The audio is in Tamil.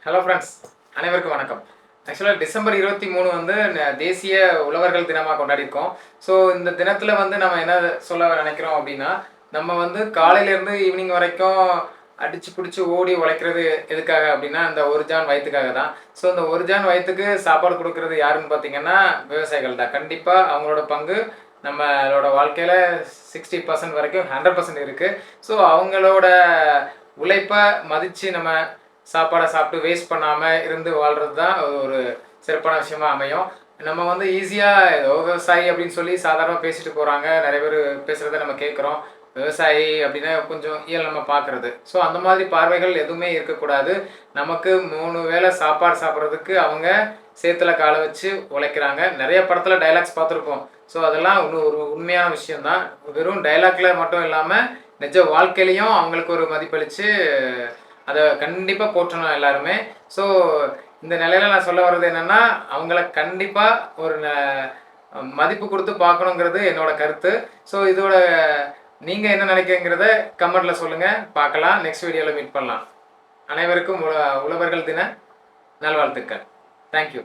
ஹலோ ஃப்ரெண்ட்ஸ், அனைவருக்கும் வணக்கம். ஆக்சுவலாக டிசம்பர் 23 வந்து தேசிய உழவர்கள் தினமாக கொண்டாடியிருக்கோம். ஸோ இந்த தினத்தில் வந்து நம்ம என்ன சொல்ல நினைக்கிறோம் அப்படின்னா, நம்ம வந்து காலையிலேருந்து ஈவினிங் வரைக்கும் அடிச்சு பிடிச்சி ஓடி உழைக்கிறது எதுக்காக அப்படின்னா, இந்த ஒரு ஜான் வயிற்றுக்காக தான். ஸோ இந்த ஒரு ஜான் வயிற்றுக்கு சாப்பாடு கொடுக்கறது யாருன்னு பார்த்தீங்கன்னா விவசாயிகள் தான். கண்டிப்பாக அவங்களோட பங்கு நம்மளோட வாழ்க்கையில் 60% வரைக்கும் 100% இருக்குது. ஸோ அவங்களோட உழைப்பை மதித்து நம்ம சாப்பாடை சாப்பிட்டு வேஸ்ட் பண்ணாமல் இருந்து வாழ்கிறது தான் ஒரு சிறப்பான விஷயமா அமையும். நம்ம வந்து ஈஸியாக ஏதோ விவசாயி அப்படின்னு சொல்லி சாதாரணமாக பேசிட்டு போகிறாங்க. நிறைய பேர் பேசுகிறத நம்ம கேட்குறோம். விவசாயி அப்படின்னா கொஞ்சம் நம்ம பார்க்குறது. ஸோ அந்த மாதிரி பார்வைகள் எதுவுமே இருக்கக்கூடாது. நமக்கு 3 வேளை சாப்பாடு சாப்பிட்றதுக்கு அவங்க சேத்துல காலை வச்சு உழைக்கிறாங்க. நிறைய படத்தில் டைலாக்ஸ் பார்த்துருப்போம். ஸோ அதெல்லாம் ஒரு உண்மையான விஷயந்தான். வெறும் டைலாக்ல மட்டும் இல்லாமல் நிஜ வாழ்க்கையிலையும் அவங்களுக்கு ஒரு மதிப்பளித்து அதை கண்டிப்பாக போற்றணும் எல்லாருமே. ஸோ இந்த நிலையில நான் சொல்ல வர்றது என்னென்னா, அவங்கள கண்டிப்பாக ஒரு மதிப்பு கொடுத்து பார்க்கணுங்கிறது என்னோட கருத்து. ஸோ இதோட நீங்கள் என்ன நினைக்கிறீங்கிறத கமெண்ட்டில் சொல்லுங்கள். பார்க்கலாம். நெக்ஸ்ட் வீடியோவில் மீட் பண்ணலாம். அனைவருக்கும் உழவர்கள் தின நல்வாழ்த்துக்கள். தேங்க்யூ.